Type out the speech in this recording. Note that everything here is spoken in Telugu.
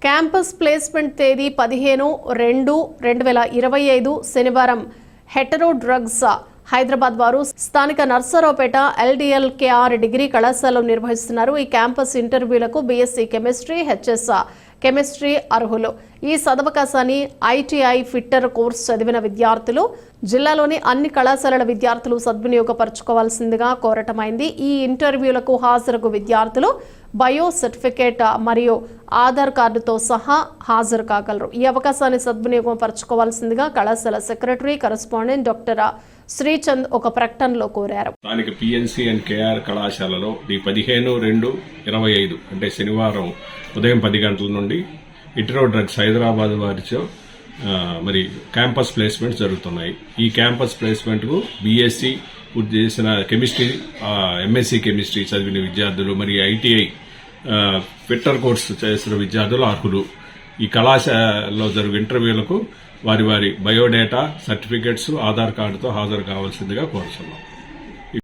క్యాంపస్ ప్లేస్మెంట్ తేదీ 15/2/2025 శనివారం హెటరో డ్రగ్స్ హైదరాబాద్ వారు స్థానిక నర్సరావుపేట LDLKR డిగ్రీ కళాశాలలో నిర్వహిస్తున్నారు. ఈ క్యాంపస్ ఇంటర్వ్యూలకు బీఎస్సీ కెమిస్ట్రీ, హెచ్ఎస్ కెమిస్ట్రీ అర్హులు. ఈ సదవకాశాన్ని ITI ఫిట్టర్ కోర్సు చదివిన విద్యార్థులు, జిల్లాలోని అన్ని కళాశాలల విద్యార్థులు సద్వినియోగపరచుకోవాల్సిందిగా కోరటమైంది. ఈ ఇంటర్వ్యూలకు హాజరుకు విద్యార్థులు బయో సర్టిఫికేట్ మరియు ఆధార్ కార్డుతో సహా హాజరు కాగలరు. ఈ అవకాశాన్ని సద్వినియోగం పరచుకోవాల్సిందిగా కళాశాల సెక్రటరీ కరెస్పాండెంట్ డాక్టర్ శ్రీచంద్ ఒక ప్రకటనలో కోరారు. స్థానిక PNC అండ్ KR కళాశాలలో 15/2/25 అంటే శనివారం ఉదయం 10 గంటల నుండి హెటరో డ్రగ్స్ హైదరాబాద్ వారితో మరి క్యాంపస్ ప్లేస్మెంట్ జరుగుతున్నాయి. ఈ క్యాంపస్ ప్లేస్మెంట్ కు BSc పూర్తి చేసిన కెమిస్ట్రీ, MSc కెమిస్ట్రీ చదివిన విద్యార్థులు మరియు ITI ఫిట్టర్ కోర్సు చేసిన విద్యార్థులు అర్హులు. ఈ కళాశాలలో జరుగు ఇంటర్వ్యూలకు వారి బయోడేటా, సర్టిఫికెట్స్, ఆధార్ కార్డుతో హాజరు కావాల్సిందిగా కోరుతున్నాం.